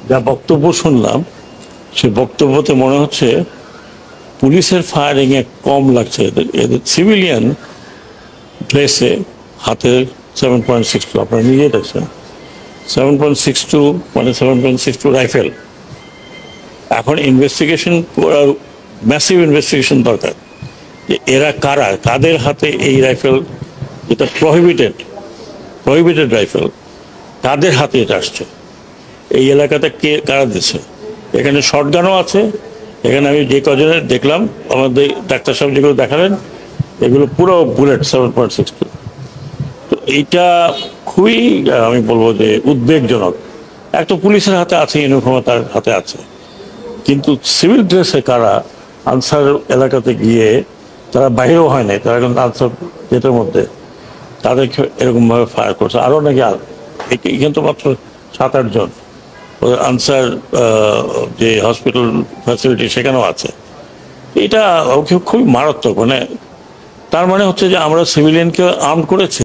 যা বক্তব্য শুনলাম সে বক্তব্যতে মনে হচ্ছে পুলিশের ফায়ারিং এ কম লাগছে, এদের সিভিলিয়ান প্লেসে হাতে 7.62, আপনারা নিজেই দেখছেন 7.62, মানে 7.62 রাইফেল। এখন ইনভেস্টিগেশন করার, ম্যাসিভ ইনভেস্টিগেশন দরকার যে এরা কারা, কাদের হাতে এই রাইফেল, যেটা প্রহিবিটেড রাইফেল, কাদের হাতে এটা আসছে, এই এলাকাতে কে কারা দিচ্ছে। এখানে শটগানও আছে, এখানে আমি যে কজনের দেখলাম, আমাদের ডাক্তার সাহেব যেগুলো দেখালেন এগুলো পুরো বুলেট 7.62। তো এইটা খুবই আমি বলবো যে উদ্বেগজনক। একটা পুলিশের হাতে আছে, ইউনিফর্ম তার হাতে আছে, কিন্তু সিভিল ড্রেসে কারা আনসার এলাকাতে গিয়ে, তারা বাইরেও হয় নাই, তারা কিন্তু আনসার গেটের মধ্যে তাদেরকে এরকমভাবে ফায়ার করছে। আরও নাকি এখানে তো মাত্র 7-8 জন, আনসার যে হসপিটাল ফ্যাসিলিটি সেখানেও আছে। এটা খুবই মারাত্মক। মানে তার মানে হচ্ছে যে আমরা সিভিলিয়ানকে আর্ম করেছি।